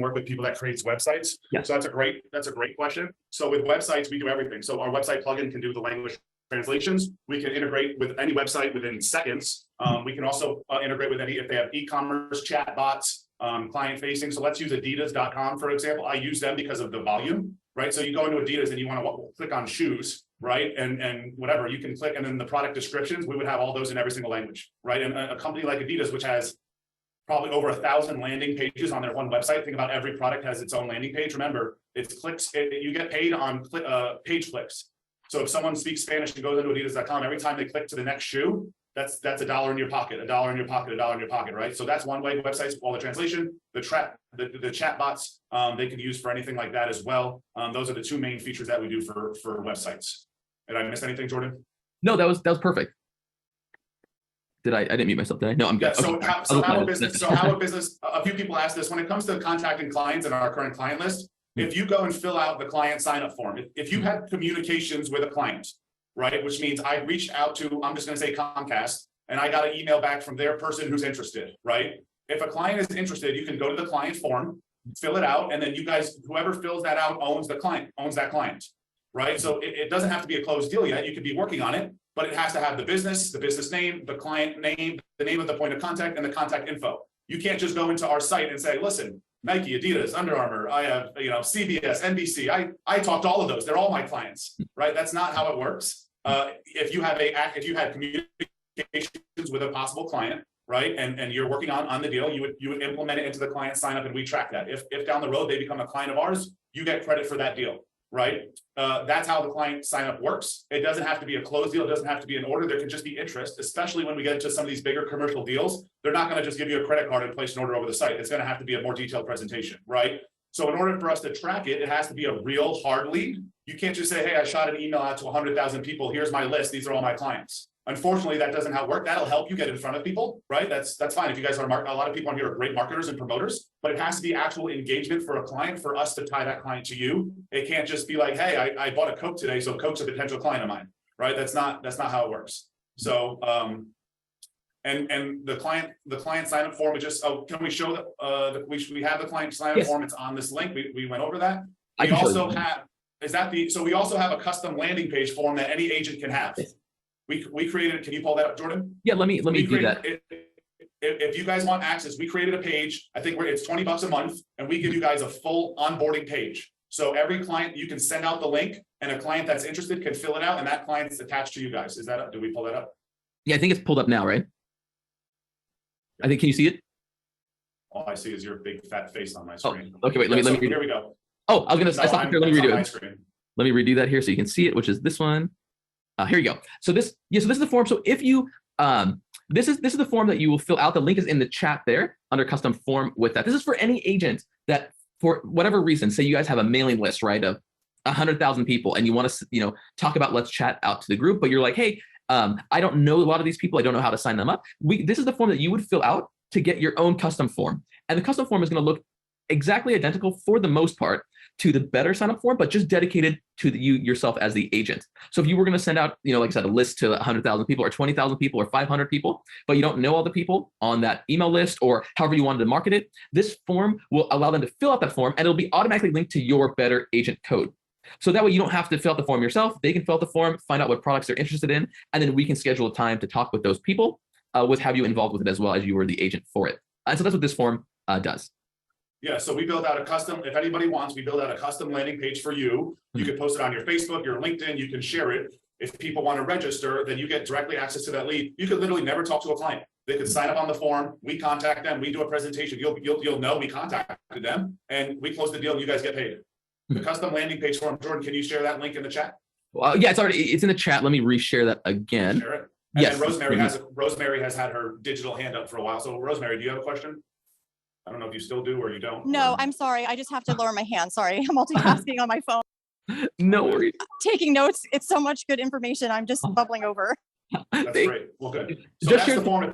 Speaker 3: work with people that creates websites.
Speaker 1: Yes.
Speaker 3: So that's a great question. So with websites, we do everything. So our website plugin can do the language translations. We can integrate with any website within seconds. We can also integrate with any, if they have e-commerce, chat bots, client facing. So let's use adidas.com, for example. I use them because of the volume, right? So you go into Adidas and you want to click on shoes, right? And whatever, you can click, and then the product descriptions, we would have all those in every single language, right? And a company like Adidas, which has probably over 1,000 landing pages on their one website. Think about every product has its own landing page. Remember, it's clicks, you get paid on page clicks. So if someone speaks Spanish and goes into adidas.com, every time they click to the next shoe, that's $1 in your pocket, $1 in your pocket, $1 in your pocket, right? So that's one way. Websites, all the translation, the chat bots, they can use for anything like that as well. Those are the two main features that we do for websites. Did I miss anything, Jordan?
Speaker 1: No, that was perfect. I didn't mute myself, did I? No, I'm good.
Speaker 3: Yeah, so,
Speaker 1: okay.
Speaker 3: how a business, a few people ask this, when it comes to contacting clients in our current client list, if you go and fill out the client sign-up form, if you had communications with a client, right, which means I reached out to, I'm just going to say Comcast, and I got an email back from their person who's interested, right? If a client is interested, you can go to the client form, fill it out, and then you guys, whoever fills that out owns that client, right? So it doesn't have to be a closed deal yet. You could be working on it, but it has to have the business name, the client name, the name of the point of contact, and the contact info. You can't just go into our site and say, listen, Nike, Adidas, Under Armour, I have, CBS, NBC. I talk to all of those. They're all my clients, right? That's not how it works. If you had communications with a possible client, right, and you're working on the deal, you would implement it into the client sign up, and we track that. If down the road they become a client of ours, you get credit for that deal, right? That's how the client sign up works. It doesn't have to be a closed deal. It doesn't have to be an order. There can just be interest, especially when we get into some of these bigger commercial deals. They're not going to just give you a credit card and place an order over the site. It's going to have to be a more detailed presentation, right? So in order for us to track it, it has to be a real hard lead. You can't just say, hey, I shot an email out to 100,000 people. Here's my list. These are all my clients. Unfortunately, that doesn't how it works. That'll help you get in front of people, right? That's fine. If you guys are a lot of people on here are great marketers and promoters, but it has to be actual engagement for a client for us to tie that client to you. It can't just be like, hey, I bought a Coke today, so Coke's a potential client of mine, right? That's not how it works. So and the client sign up form, can we show that we have the client sign up form? It's on this link. We went over that. We also have we also have a custom landing page form that any agent can have. We created, can you pull that up, Jordan?
Speaker 1: Yeah, let me do that.
Speaker 3: If you guys want access, we created a page. I think it's $20 a month, and we give you guys a full onboarding page. So every client, you can send out the link, and a client that's interested can fill it out, and that client's attached to you guys. Did we pull that up?
Speaker 1: Yeah, I think it's pulled up now, right? I think, can you see it?
Speaker 3: All I see is your big fat face on my screen.
Speaker 1: Oh, okay, wait, let me read it.
Speaker 3: Here we go.
Speaker 1: Oh, I was gonna stop here. Let me redo it. Let me redo that here so you can see it, which is this one. Here you go. So this is the form. So if you, this is the form that you will fill out. The link is in the chat there under custom form with that. This is for any agent that, for whatever reason, say you guys have a mailing list, right, of 100,000 people, and you want to, talk about Let's Chat out to the group, but you're like, hey, I don't know a lot of these people. I don't know how to sign them up. This is the form that you would fill out to get your own custom form. And the custom form is going to look exactly identical for the most part to the better sign up form, but just dedicated to you yourself as the agent. So if you were going to send out, like I said, a list to 100,000 people or 20,000 people or 500 people, but you don't know all the people on that email list or however you wanted to market it, this form will allow them to fill out that form and it'll be automatically linked to your better agent code. So that way you don't have to fill out the form yourself. They can fill out the form, find out what products they're interested in, and then we can schedule a time to talk with those people, have you involved with it as well as you were the agent for it. And so that's what this form does.
Speaker 3: Yeah, so we build out a custom, if anybody wants, we build out a custom landing page for you. You can post it on your Facebook, your LinkedIn, you can share it. If people want to register, then you get directly access to that lead. You could literally never talk to a client. They could sign up on the form, we contact them, we do a presentation, you'll know we contacted them, and we close the deal and you guys get paid. The custom landing page form, Jordan, can you share that link in the chat?
Speaker 1: Well, yeah, it's in the chat. Let me reshare that again.
Speaker 3: Share it. And
Speaker 1: yes.
Speaker 3: then Rosemary has had her digital hand up for a while. So Rosemary, do you have a question? I don't know if you still do or you don't.
Speaker 5: No, I'm sorry. I just have to lower my hand. Sorry. I'm multitasking on my phone.
Speaker 1: No worries.
Speaker 5: Taking notes. It's so much good information. I'm just bubbling over.
Speaker 3: That's great. Well, good. So that's the form.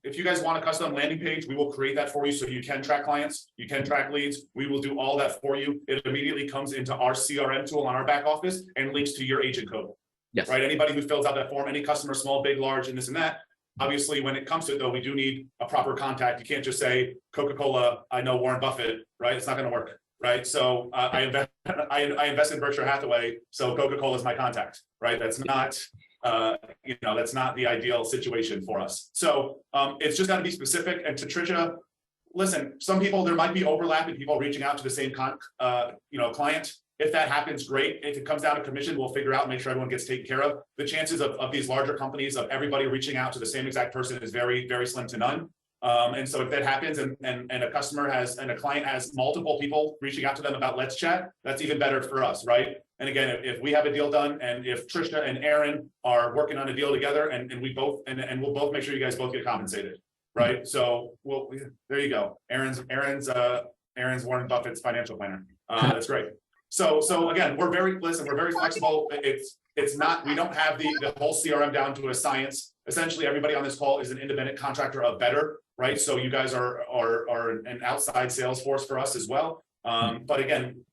Speaker 3: If you guys want a custom landing page, we will create that for you so you can track clients, you can track leads. We will do all that for you. It immediately comes into our CRM tool on our back office and links to your agent code.
Speaker 1: Yes.
Speaker 3: Right. Anybody who fills out that form, any customer, small, big, large, and this and that. Obviously, when it comes to it, though, we do need a proper contact. You can't just say Coca-Cola, I know Warren Buffett, right? It's not going to work, right? So I invest in Berkshire Hathaway, so Coca-Cola is my contact, right? That's not, that's not the ideal situation for us. So it's just got to be specific. And to Trisha, listen, some people, there might be overlap in people reaching out to the same client. If that happens, great. If it comes down to commission, we'll figure out, make sure everyone gets taken care of. The chances of these larger companies, of everybody reaching out to the same exact person is very, very slim to none. And so if that happens and a customer has, and a client has multiple people reaching out to them about Letzchat, that's even better for us, right? And again, if we have a deal done and if Trisha and Aaron are working on a deal together and we both, and we'll both make sure you guys both get compensated, right? So there you go. Aaron's Warren Buffett's financial planner. That's great. So again, we're very flexible. It's not, we don't have the whole CRM down to a science. Essentially, everybody on this call is an independent contractor of Better, right? So you guys are an outside sales force for us as well. But again,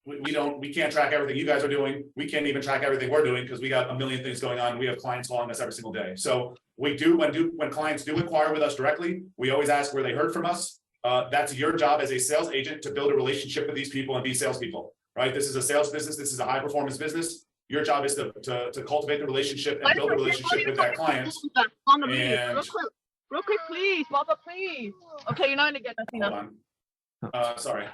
Speaker 3: we can't track everything you guys are doing. We can't even track everything we're doing because we got a million things going on. We have clients calling us every single day. So we do, when clients do inquire with us directly, we always ask where they heard from us. That's your job as a sales agent to build a relationship with these people and be salespeople. Right? This is a sales business. This is a high performance business. Your job is to cultivate the relationship and build a relationship with that client. And
Speaker 6: real quick, please, Baba, please. Okay, you're not gonna get nothing.
Speaker 3: Hold on. Sorry.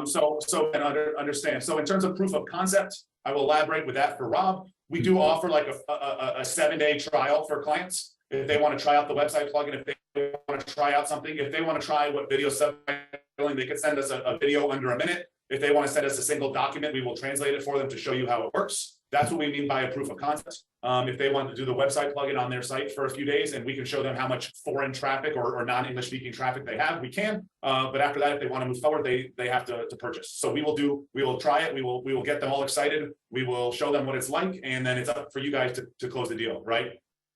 Speaker 3: So and understand. So in terms of proof of concept, I will elaborate with that for Rob. We do offer like a 7-day trial for clients. If they want to try out the website plugin, if they want to try out something, if they want to try what video subtitling, they can send us a video under a minute. If they want to send us a single document, we will translate it for them to show you how it works. That's what we mean by a proof of concept. If they want to do the website plugin on their site for a few days and we can show them how much foreign traffic or non-English speaking traffic they have, we can. But after that, if they want to move forward, they have to purchase. So we will try it. We will get them all excited. We will show them what it's like. And then it's up for you guys to close the deal, right?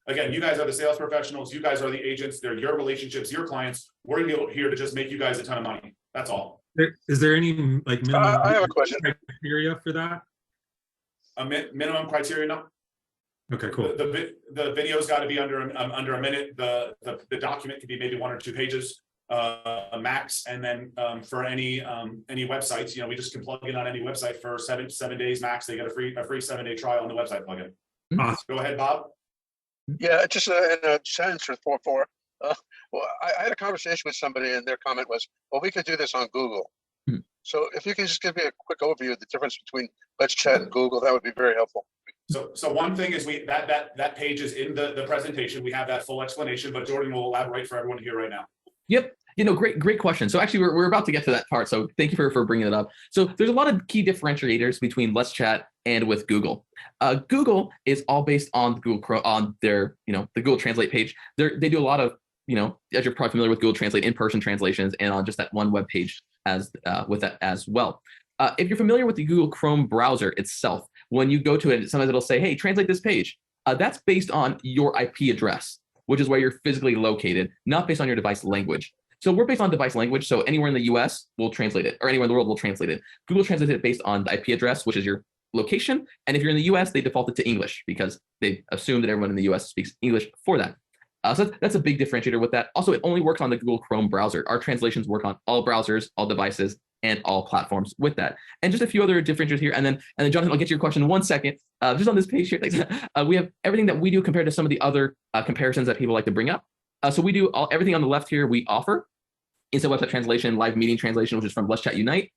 Speaker 3: Again, you guys are the sales professionals. You guys are the agents. They're your relationships, your clients. We're here to just make you guys a ton of money. That's all.
Speaker 4: Is there any like minimum
Speaker 7: I have a question.
Speaker 4: criteria for that?
Speaker 3: A minimum criteria? No.
Speaker 4: Okay, cool.
Speaker 3: The video's got to be under a minute. The document could be maybe 1 or 2 pages max. And then for any websites, we just can plug in on any website for seven days max. They get a free 7-day trial on the website plugin.
Speaker 4: Awesome.
Speaker 3: Go ahead, Bob.
Speaker 7: Yeah, just in a sentence or four. Well, I had a conversation with somebody and their comment was, well, we could do this on Google. So if you can just give me a quick overview of the difference between Letzchat and Google, that would be very helpful.
Speaker 3: So one thing is that page is in the presentation. We have that full explanation, but Jordan will elaborate for everyone here right now.
Speaker 1: Yep. Great question. So actually, we're about to get to that part. So thank you for bringing it up. So there's a lot of key differentiators between Letzchat and with Google. Google is all based on Google Chrome, on their, the Google Translate page. They do a lot of, as you're probably familiar with Google Translate, in-person translations, and on just that one web page with that as well. If you're familiar with the Google Chrome browser itself, when you go to it, sometimes it'll say, hey, translate this page. That's based on your IP address, which is where you're physically located, not based on your device language. So we're based on device language. So anywhere in the US will translate it, or anywhere in the world will translate it. Google translates it based on the IP address, which is your location. And if you're in the US, they default it to English because they assume that everyone in the US speaks English for that. So that's a big differentiator with that. Also, it only works on the Google Chrome browser. Our translations work on all browsers, all devices, and all platforms with that. And just a few other differentiators here. And then Jonathan, I'll get to your question in 1 second. Just on this page here, we have everything that we do compared to some of the other comparisons that people like to bring up. So we do everything on the left here. We offer instant website translation, live meeting translation, which is from Letzchat Unite,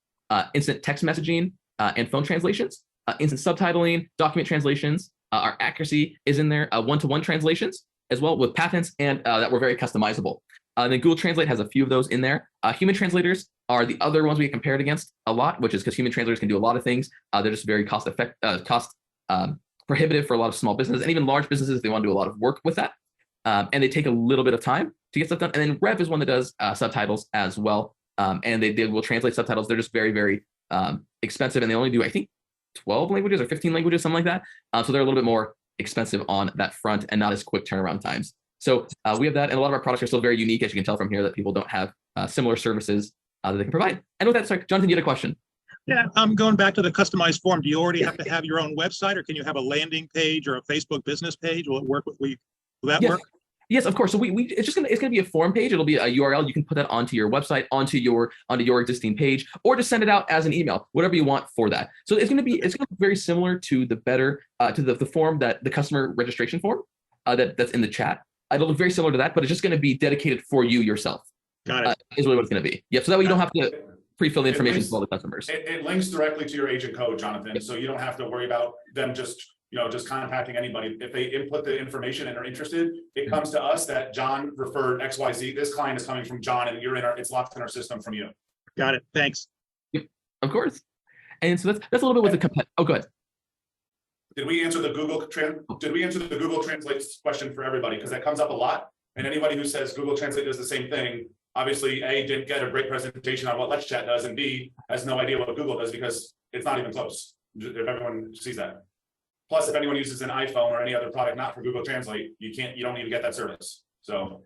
Speaker 1: instant text messaging and phone translations, instant subtitling, document translations. Our accuracy is in there, one-to-one translations as well with patents, and that were very customizable. Then Google Translate has a few of those in there. Human translators are the other ones we compared against a lot, which is because human translators can do a lot of things. They're just very cost prohibitive for a lot of small businesses and even large businesses if they want to do a lot of work with that. And they take a little bit of time to get stuff done. And then Rev is one that does subtitles as well. And they will translate subtitles. They're just very, very expensive. And they only do, I think, 12 languages or 15 languages, something like that. So they're a little bit more expensive on that front and not as quick turnaround times. So we have that. And a lot of our products are still very unique, as you can tell from here, that people don't have similar services that they can provide. And with that, sorry, Jonathan, you had a question.
Speaker 8: Yeah, I'm going back to the customized form. Do you already have to have your own website, or can you have a landing page or a Facebook business page? Will it work with, will that work?
Speaker 1: Yes, of course. So it's gonna be a form page. It'll be a URL. You can put that onto your website, onto your existing page, or just send it out as an email, whatever you want for that. So it's gonna be very similar to the the form that the customer registration form that's in the chat. It'll look very similar to that, but it's just gonna be dedicated for you yourself.
Speaker 8: Got it.
Speaker 1: Is really what it's gonna be. Yep. So that way you don't have to pre-fill the information for all the customers.
Speaker 3: It links directly to your agent code, Jonathan.
Speaker 1: Yep.
Speaker 3: So you don't have to worry about them just contacting anybody. If they input the information and are interested, it comes to us that John referred XYZ. This client is coming from John, and it's locked in our system from you.
Speaker 8: Got it. Thanks.
Speaker 1: Yep, of course. And so that's a little bit with the oh, go ahead.
Speaker 3: Did we answer the Google Translate question for everybody? Because that comes up a lot. And anybody who says Google Translate does the same thing, obviously, A, didn't get a great presentation on what Letzchat does, and B, has no idea what Google does because it's not even close. If everyone sees that. Plus, if anyone uses an iPhone or any other product not for Google Translate, you don't even get that service. So.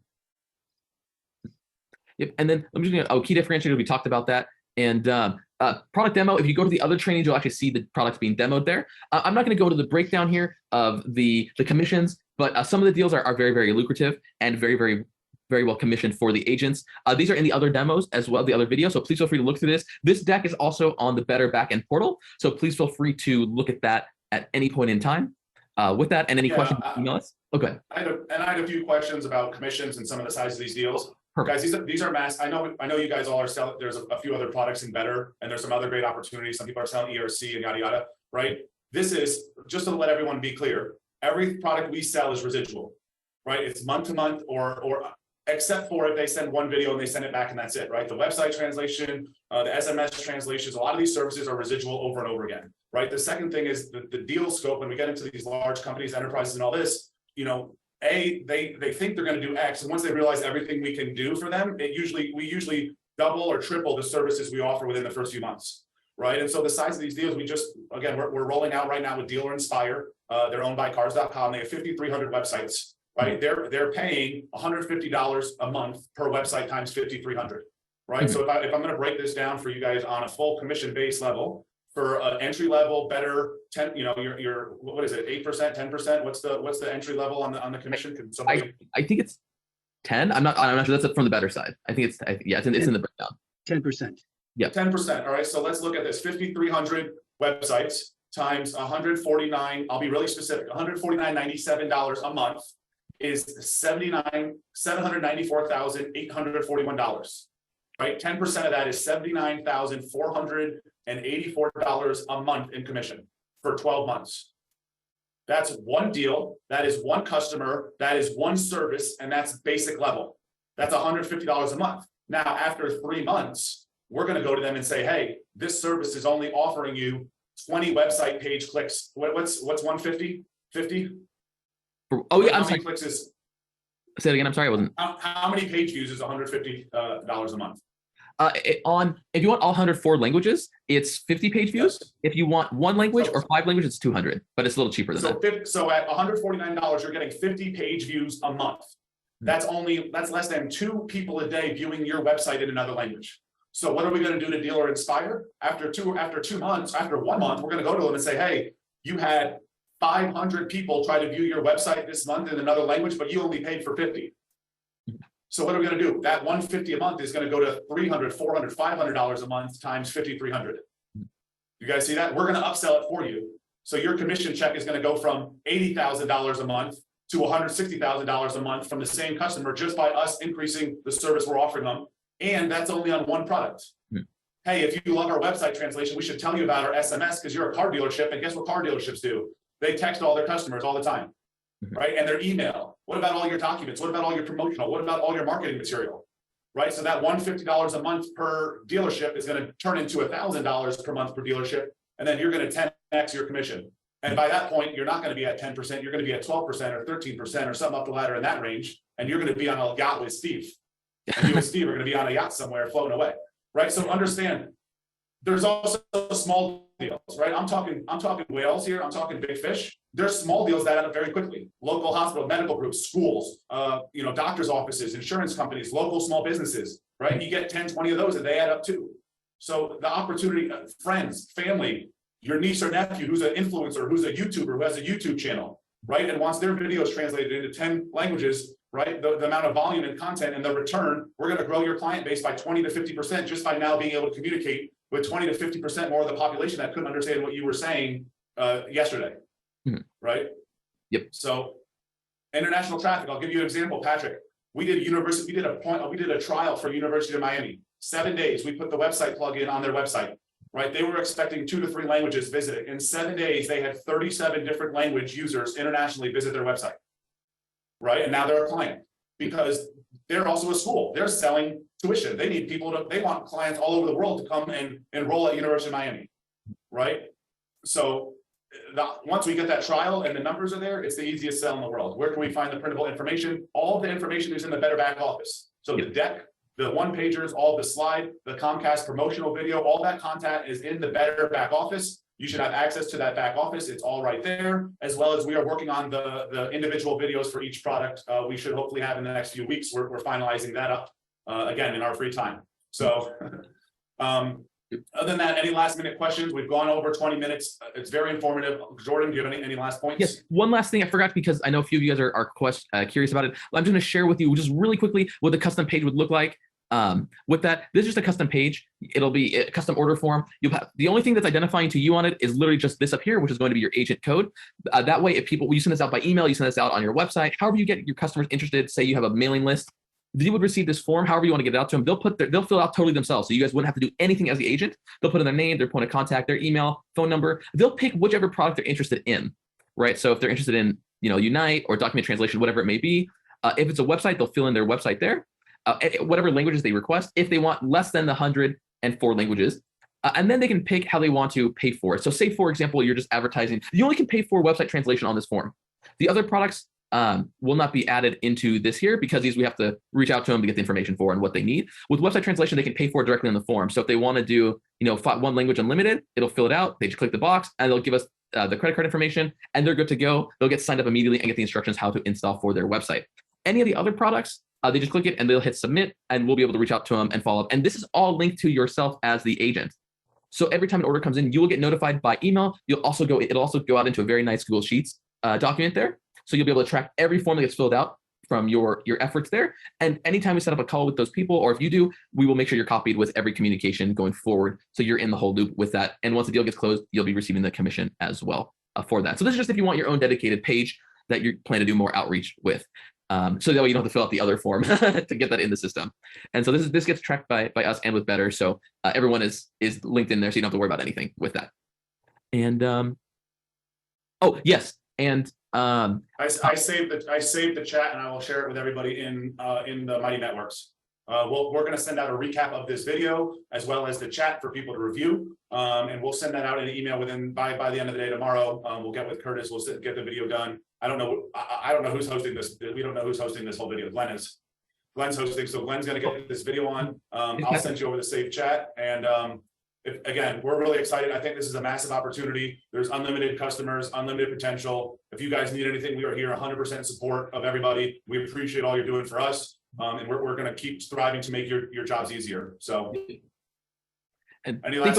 Speaker 1: Yep. And then I'm just going to, key differentiator, we talked about that. And product demo, if you go to the other trainings, you'll actually see the products being demoed there. I'm not going to go to the breakdown here of the commissions, but some of the deals are very, very lucrative and very, very, very well commissioned for the agents. These are in the other demos as well, the other videos. So please feel free to look through this. This deck is also on the Better Backend portal. So please feel free to look at that at any point in time. With that, and any questions, email us. Okay.
Speaker 3: I had a few questions about commissions and some of the size of these deals.
Speaker 1: Perfect.
Speaker 3: Guys, these are mass. I know you guys all are selling. There's a few other products in Better, and there's some other great opportunities. Some people are selling ERC and yada yada. Right. This is just to let everyone be clear. Every product we sell is residual. Right. It's month to month, or except for if they send one video and they send it back and that's it. Right. The website translation, the SMS translations. A lot of these services are residual over and over again. Right. The second thing is the deal scope. When we get into these large companies, enterprises, and all this, they think they're going to do X, and once they realize everything we can do for them, we usually double or triple the services we offer within the first few months. Right. And so the size of these deals, we're rolling out right now with Dealer Inspire. They're owned by Cars.com. They have 5,300 websites. Right. They're paying $150 a month per website times 5,300. Right. So if I'm going to break this down for you guys on a full commission based level. For entry level, Better 10, your what is it, 8%, 10%? What's the entry level on the commission? Can somebody?
Speaker 1: I think it's 10. I'm not sure. That's from the Better side. I think it's in the breakdown.
Speaker 9: 10%.
Speaker 1: Yeah.
Speaker 3: 10%. All right. So let's look at this. 5,300 websites times 149. I'll be really specific. $149.97 a month is $794,841. Right. 10% of that is $79,484 a month in commission for 12 months. That's one deal. That is one customer. That is one service. And that's basic level. That's $150 a month. Now, after 3 months, we're going to go to them and say, hey, this service is only offering you 20 website page clicks. What's 150? 50?
Speaker 1: Oh, yeah. I'm sorry.
Speaker 3: Clicks is,
Speaker 1: say it again. I'm sorry. I wasn't.
Speaker 3: how many page views is $150 a month?
Speaker 1: If you want all 104 languages, it's 50 page views.
Speaker 3: Yes.
Speaker 1: If you want one language
Speaker 3: So-
Speaker 1: or 5 languages, it's 200, but it's a little cheaper than that.
Speaker 3: So at $149, you're getting 50 page views a month. That's less than 2 people a day viewing your website in another language. So what are we going to do to Deal or Inspire? After 1 month, we're going to go to them and say, hey, you had 500 people try to view your website this month in another language, but you only paid for 50. So what are we going to do? That $150 a month is going to go to $300, $400, $500 a month times 5,300. You guys see that? We're going to upsell it for you. So your commission check is going to go from $80,000 a month to $160,000 a month from the same customer just by us increasing the service we're offering them. And that's only on one product. Hey, if you love our website translation, we should tell you about our SMS because you're a car dealership. And guess what car dealerships do? They text all their customers all the time, right? And their email. What about all your documents? What about all your promotional? What about all your marketing material? Right? So that $150 a month per dealership is going to turn into $1,000 per month per dealership. And then you're going to 10x your commission. And by that point, you're not going to be at 10%. You're going to be at 12% or 13% or something up the ladder in that range. And you're going to be on a yacht with Steve. And you and Steve are going to be on a yacht somewhere floating away. Right. So understand there's also small deals, right? I'm talking whales here. I'm talking big fish. There's small deals that add up very quickly. Local hospital, medical groups, schools, doctors' offices, insurance companies, local small businesses, right? You get 10, 20 of those and they add up too. So the opportunity, friends, family, your niece or nephew who's an influencer, who's a YouTuber, who has a YouTube channel, right? And wants their videos translated into 10 languages, right? The amount of volume and content and the return, we're going to grow your client base by 20 to 50% just by now being able to communicate with 20 to 50% more of the population that couldn't understand what you were saying yesterday, right?
Speaker 1: Yep.
Speaker 3: So international traffic, I'll give you an example, Patrick. We did a trial for University of Miami, 7 days. We put the website plugin on their website, right? They were expecting 2 to 3 languages visited. In 7 days, they had 37 different language users internationally visit their website. Right. And now they're a client because they're also a school. They're selling tuition. They need they want clients all over the world to come and enroll at University of Miami. Right. So once we get that trial and the numbers are there, it's the easiest sell in the world. Where can we find the printable information? All the information is in the Better Back Office. So the deck, the one pagers, all the slide, the Comcast promotional video, all that content is in the Better Back Office. You should have access to that back office. It's all right there, as well as we are working on the individual videos for each product. We should hopefully have in the next few weeks. We're finalizing that up again in our free time. So other than that, any last minute questions? We've gone over 20 minutes. It's very informative. Jordan, do you have any last points?
Speaker 1: Yes. One last thing I forgot because I know a few of you guys are curious about it. I'm just going to share with you just really quickly what the custom page would look like. With that, this is just a custom page. It'll be a custom order form. You'll have the only thing that's identifying to you on it is literally just this up here, which is going to be your agent code. That way, if you send this out by email, you send this out on your website, however you get your customers interested, say you have a mailing list, they would receive this form, however you want to get it out to them. They'll fill it out totally themselves. So you guys wouldn't have to do anything as the agent. They'll put in their name, their point of contact, their email, phone number. They'll pick whichever product they're interested in, right? So if they're interested in, Unite or document translation, whatever it may be, if it's a website, they'll fill in their website there. Whatever languages they request, if they want less than the 104 languages, and then they can pick how they want to pay for it. So say, for example, you're just advertising, you only can pay for website translation on this form. The other products will not be added into this here because these we have to reach out to them to get the information for and what they need. With website translation, they can pay for it directly on the form. So if they want to do, one language unlimited, it'll fill it out. They just click the box and they'll give us the credit card information and they're good to go. They'll get signed up immediately and get the instructions how to install for their website. Any of the other products, they just click it and they'll hit submit and we'll be able to reach out to them and follow up. And this is all linked to yourself as the agent. So every time an order comes in, you will get notified by email. It'll also go out into a very nice Google Sheets document there. So you'll be able to track every form that gets filled out from your efforts there. And anytime we set up a call with those people, or if you do, we will make sure you're copied with every communication going forward. So you're in the whole loop with that. And once the deal gets closed, you'll be receiving the commission as well for that. So this is just if you want your own dedicated page that you plan to do more outreach with. So that way you don't have to fill out the other form to get that in the system. And so this gets tracked by us and with Better. So everyone is linked in there, so you don't have to worry about anything with that. And oh yes, and
Speaker 3: I saved the chat and I will share it with everybody in the Mighty Networks. We're going to send out a recap of this video as well as the chat for people to review, and we'll send that out in an email by the end of the day tomorrow. We'll get with Curtis. We'll get the video done. I don't know who's hosting this. We don't know who's hosting this whole video. Glenn is. Glenn's hosting, so Glenn's gonna get this video on. I'll send you over the safe chat. And again, we're really excited. I think this is a massive opportunity. There's unlimited customers, unlimited potential. If you guys need anything, we are here 100% support of everybody. We appreciate all you're doing for us. And we're gonna keep striving to make your jobs easier. So
Speaker 1: And
Speaker 3: any last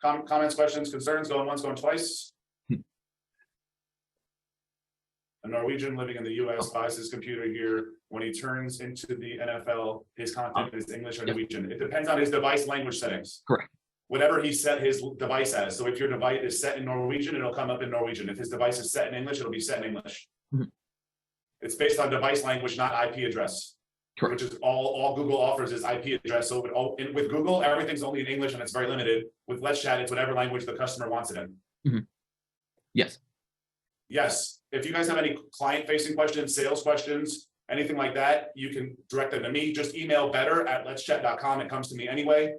Speaker 3: comments, questions, concerns, going once, going twice? A Norwegian living in the US buys his computer here. When he turns into the NFL, his content is English or Norwegian. It depends on his device language settings.
Speaker 1: Correct.
Speaker 3: Whatever he set his device as. So if your device is set in Norwegian, it'll come up in Norwegian. If his device is set in English, it'll be set in English. It's based on device language, not IP address. Correct. Which is all Google offers is IP address. So with Google, everything's only in English and it's very limited. With Letzchat, it's whatever language the customer wants it in.
Speaker 1: Yes.
Speaker 3: Yes. If you guys have any client-facing questions, sales questions, anything like that, you can direct them to me. Just email better@letzchat.com. It comes to me anyway.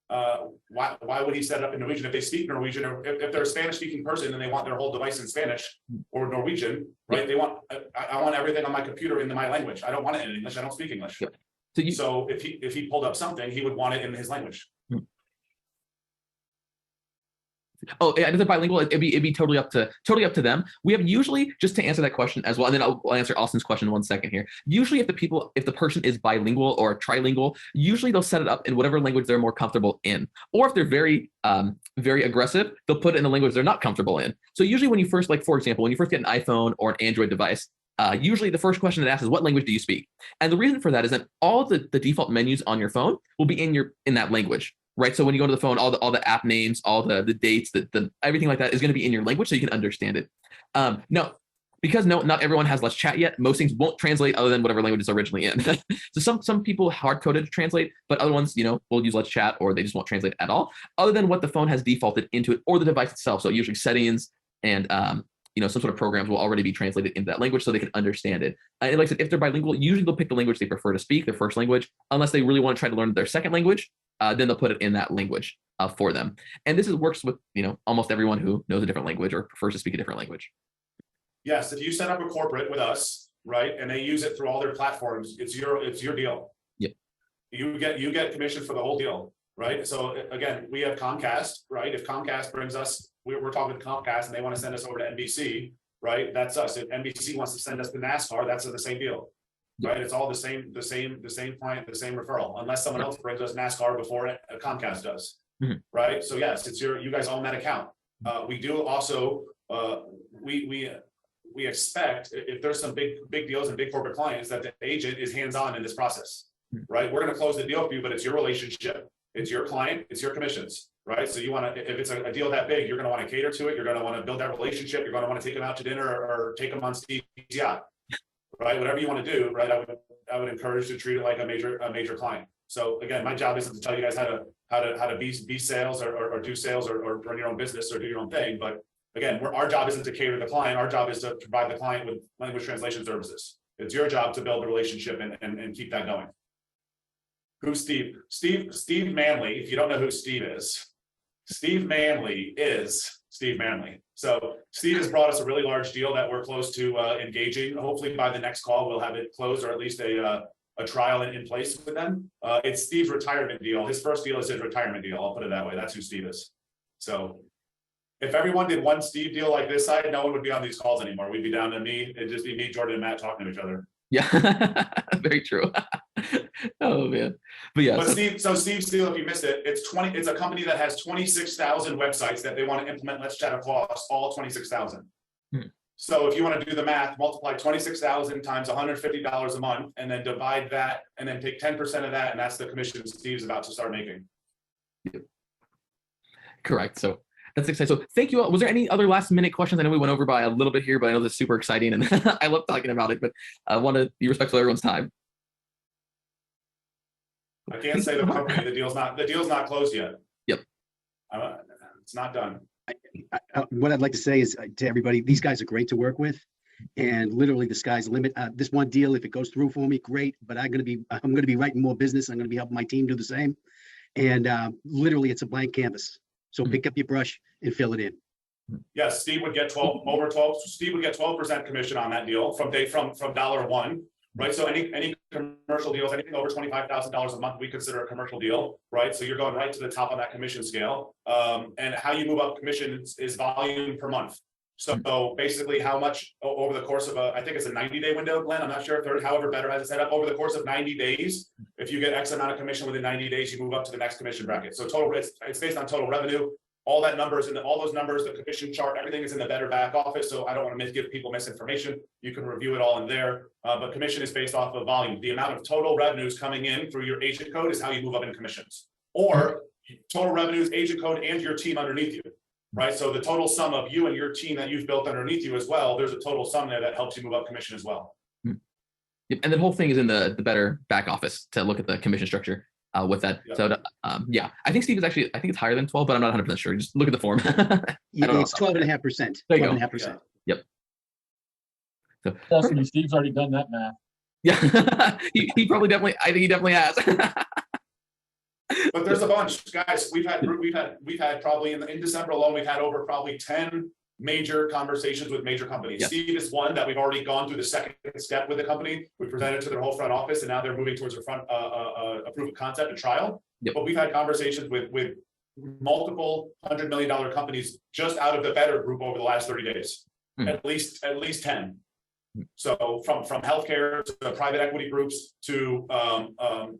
Speaker 3: Why would he set it up in Norwegian? If they speak Norwegian, or if they're a Spanish-speaking person and they want their whole device in Spanish or Norwegian, right? They want I want everything on my computer in my language. I don't want it in English. I don't speak English. So if he pulled up something, he would want it in his language.
Speaker 1: Oh, and if they're bilingual, it'd be totally up to them. We have usually, just to answer that question as well, and then I'll answer Austin's question in 1 second here. Usually if the person is bilingual or trilingual, usually they'll set it up in whatever language they're more comfortable in. Or if they're very aggressive, they'll put it in a language they're not comfortable in. So usually when you first, like for example, when you first get an iPhone or an Android device, usually the first question it asks is, what language do you speak? And the reason for that is that all the default menus on your phone will be in that language. Right. So when you go to the phone, all the app names, all the dates, the everything like that is going to be in your language so you can understand it. Because not everyone has Letzchat yet. Most things won't translate other than whatever language it's originally in. So some people hard coded to translate, but other ones, will use Letzchat or they just won't translate at all, other than what the phone has defaulted into it or the device itself. So usually settings and some sort of programs will already be translated into that language so they can understand it. And like I said, if they're bilingual, usually they'll pick the language they prefer to speak, their first language, unless they really want to try to learn their second language. Then they'll put it in that language for them. And this works with almost everyone who knows a different language or prefers to speak a different language.
Speaker 3: Yes, if you set up a corporate with us, right, and they use it through all their platforms, it's your deal.
Speaker 1: Yep.
Speaker 3: You get commission for the whole deal, right? So again, we have Comcast, right? If Comcast brings us, we're talking to Comcast and they want to send us over to NBC, right? That's us. If NBC wants to send us to NASCAR, that's the same deal. Right, it's all the same client, the same referral, unless someone else brings us NASCAR before Comcast does, right? So yes, it's you guys own that account. We do also we expect if there's some big deals and big corporate clients that the agent is hands-on in this process, right? We're going to close the deal for you, but it's your relationship, it's your client, it's your commissions, right? So you want to, if it's a deal that big, you're going to want to cater to it, you're going to want to build that relationship, you're going to want to take them out to dinner or take them on Steve's yacht. Right, whatever you want to do, right? I would encourage to treat it like a major client. So again, my job isn't to tell you guys how to be sales or do sales or run your own business or do your own thing. But again, our job isn't to cater to the client. Our job is to provide the client with language translation services. It's your job to build the relationship and keep that going. Who's Steve? Steve Manley. If you don't know who Steve is, Steve Manley is Steve Manley. So Steve has brought us a really large deal that we're close to engaging. Hopefully by the next call, we'll have it closed or at least a trial in place with them. It's Steve's retirement deal. His first deal is his retirement deal. I'll put it that way. That's who Steve is. So if everyone did one Steve deal like this side, no one would be on these calls anymore. We'd be down to me. It'd just be me, Jordan, and Matt talking to each other.
Speaker 1: Yeah, very true. Oh man, but yeah.
Speaker 3: But Steve Steele, if you missed it, it's a company that has 26,000 websites that they want to implement Letzchat across all 26,000. So if you want to do the math, multiply 26,000 times $150 a month, and then divide that, and then take 10% of that, and that's the commission Steve's about to start making.
Speaker 1: Yep. Correct. So that's exciting. So thank you all. Was there any other last minute questions? I know we went over by a little bit here, but I know this is super exciting and I love talking about it, but I want to be respectful of everyone's time.
Speaker 3: I can't say the company, the deal's not closed yet.
Speaker 1: Yep.
Speaker 3: It's not done.
Speaker 9: What I'd like to say is to everybody, these guys are great to work with, and literally the sky's the limit. This one deal, if it goes through for me, great. But I'm going to be writing more business. I'm going to be helping my team do the same. And literally, it's a blank canvas. So pick up your brush and fill it in.
Speaker 3: Yes, Steve would get 12%. Steve would get 12% commission on that deal from $1. right? So any commercial deals, anything over $25,000 a month, we consider a commercial deal, right? So you're going right to the top on that commission scale. And how you move up commission is volume per month. So basically how much over the course of I think it's a 90-day window, Glenn, I'm not sure if however Better has it set up, over the course of 90 days, if you get X amount of commission within 90 days, you move up to the next commission bracket. So total, it's based on total revenue. All that numbers and all those numbers, the commission chart, everything is in the Better back office. So I don't want to give people misinformation. You can review it all in there. But commission is based off of volume. The amount of total revenues coming in through your agent code is how you move up in commissions. Or total revenues, agent code, and your team underneath you. Right. So the total sum of you and your team that you've built underneath you as well, there's a total sum there that helps you move up commission as well.
Speaker 1: Yep. And the whole thing is in the Better back office to look at the commission structure with that.
Speaker 3: Yep.
Speaker 1: So yeah, I think Steve is actually, I think it's higher than 12, but I'm not 100% sure. Just look at the form.
Speaker 9: Yeah, it's 12.5%.
Speaker 1: There you go.
Speaker 9: 12.5%.
Speaker 1: Yep. So
Speaker 10: Trust me, Steve's already done that math.
Speaker 1: yeah, he probably definitely, I think he definitely has.
Speaker 3: But there's a bunch, guys. We've had probably in December alone, we've had over probably 10 major conversations with major companies.
Speaker 1: Yes.
Speaker 3: Steve is one that we've already gone through the second step with the company. We presented to their whole front office, and now they're moving towards a proof of concept and trial.
Speaker 1: Yep.
Speaker 3: But we've had conversations with multiple $100 million companies just out of the Better group over the last 30 days. At least 10. So from healthcare to private equity groups to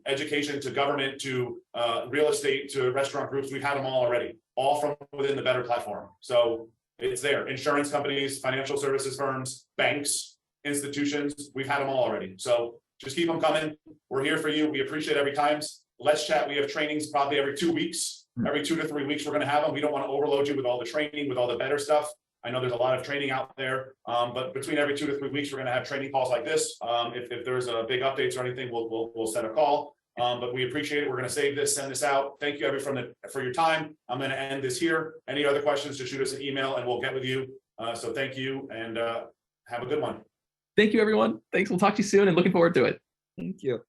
Speaker 3: education to government to real estate to restaurant groups, we've had them all already, all from within the Better platform. So it's there. Insurance companies, financial services firms, banks, institutions, we've had them all already. So just keep them coming. We're here for you. We appreciate every time. Let's chat. We have trainings probably every 2 weeks. Every 2 to 3 weeks, we're going to have them. We don't want to overload you with all the training, with all the Better stuff. I know there's a lot of training out there, but between every 2 to 3 weeks, we're going to have training calls like this. If there's a big updates or anything, we'll set a call. But we appreciate it. We're going to save this, send this out. Thank you everyone for your time. I'm going to end this here. Any other questions, just shoot us an email and we'll get with you. So thank you and have a good one.
Speaker 1: Thank you, everyone. Thanks. We'll talk to you soon and looking forward to it.
Speaker 11: Thank you.